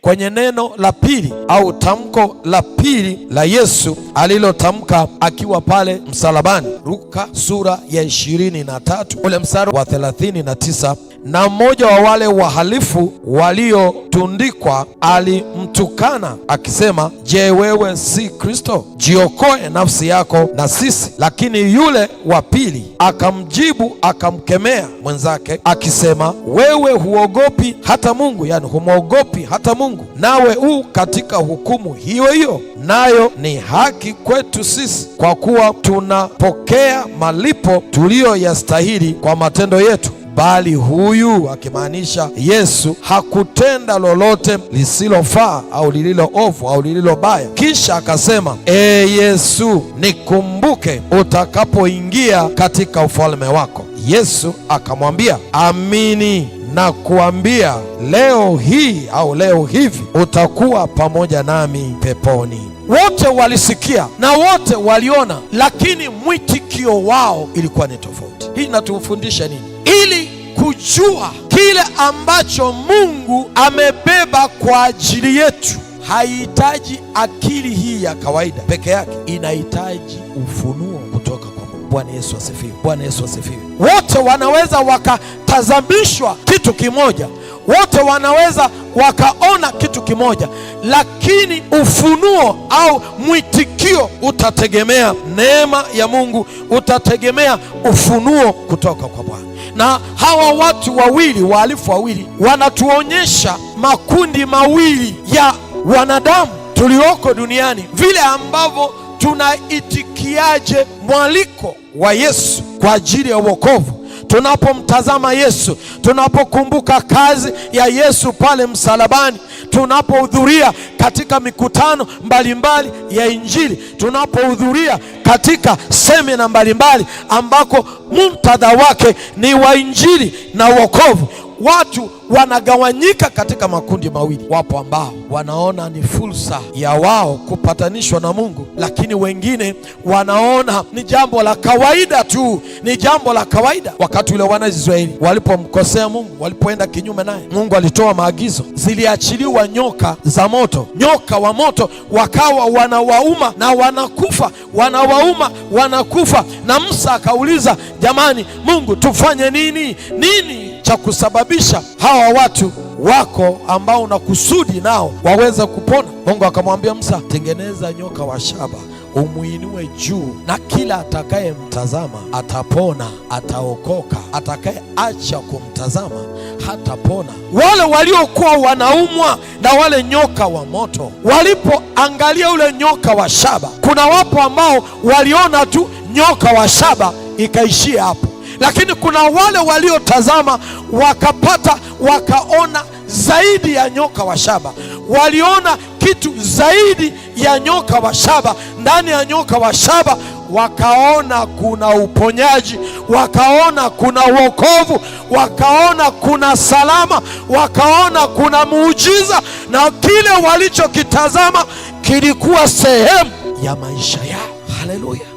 kwenye neno la pili au tamko la pili la Yesu alilotamka akiwa pale msalabani. Luka sura ya 23 ule mstari wa 39, na mmoja wa wale wahalifu waliotundikwa alimtukana akisema, je, wewe si Kristo? Jiokoe nafsi yako na sisi. Lakini yule wa pili akamjibu akamkemea mwenzake akisema, wewe huogopi hata Mungu? Yani humwogopi hata Mungu? Nawe katika hukumu hiyo hiyo, nayo ni haki kwetu sisi, kwa kuwa tunapokea malipo tuliyoyastahili kwa matendo yetu. Bali huyu, akimaanisha Yesu, hakutenda lolote lisilofaa au lililo ovu au lililo baya. Kisha akasema, Yesu, nikumbuke utakapoingia katika ufalme wako. Yesu akamwambia, amini nakuambia, leo hii au leo hivi utakuwa pamoja nami peponi. Wote walisikia na wote waliona, lakini mwitikio wao ilikuwa ni tofauti. Hii inatufundisha nini? Ili kujua kile ambacho Mungu amebeba kwa ajili yetu, haihitaji akili hii ya kawaida peke yake, inahitaji ufunuo kutoka kwa Mungu. Bwana Yesu asifiwe. Bwana Yesu asifiwe. Wote wanaweza wakatazamishwa kitu kimoja, wote wanaweza wakaona kitu kimoja, lakini ufunuo au mwitikio utategemea neema ya Mungu, utategemea ufunuo kutoka kwa Bwana. Na hawa watu wawili, wahalifu wawili, wanatuonyesha makundi mawili ya wanadamu tulioko duniani, vile ambavyo tunaitikiaje mwaliko wa Yesu kwa ajili ya wokovu. Tunapomtazama Yesu, tunapokumbuka kazi ya Yesu pale msalabani, tunapohudhuria katika mikutano mbalimbali ya Injili, tunapohudhuria katika semina mbalimbali ambako muktadha wake ni wa Injili na wokovu, watu wanagawanyika katika makundi mawili. Wapo ambao wanaona ni fursa ya wao kupatanishwa na Mungu, lakini wengine wanaona ni jambo la kawaida tu, ni jambo la kawaida. Wakati ule wana Israeli walipomkosea Mungu, walipoenda kinyume naye, Mungu alitoa maagizo, ziliachiliwa nyoka za moto, nyoka wa moto wakawa wanawauma na wanakufa, wanawauma wanakufa. Na Musa akauliza, jamani, Mungu tufanye nini? Nini cha kusababisha hawa watu wako ambao una kusudi nao waweze kupona? Mungu akamwambia Musa, tengeneza nyoka wa shaba, umuinue juu, na kila atakayemtazama atapona, ataokoka. Atakayeacha kumtazama hatapona. Wale waliokuwa wanaumwa na wale nyoka wa moto, walipoangalia ule nyoka wa shaba, kuna wapo ambao waliona tu nyoka wa shaba ikaishia hapo, lakini kuna wale waliotazama wakaona zaidi ya nyoka wa shaba, waliona kitu zaidi ya nyoka wa shaba. Ndani ya nyoka wa shaba wakaona kuna uponyaji, wakaona kuna wokovu, wakaona kuna salama, wakaona kuna muujiza, na kile walichokitazama kilikuwa sehemu ya maisha yao. Haleluya.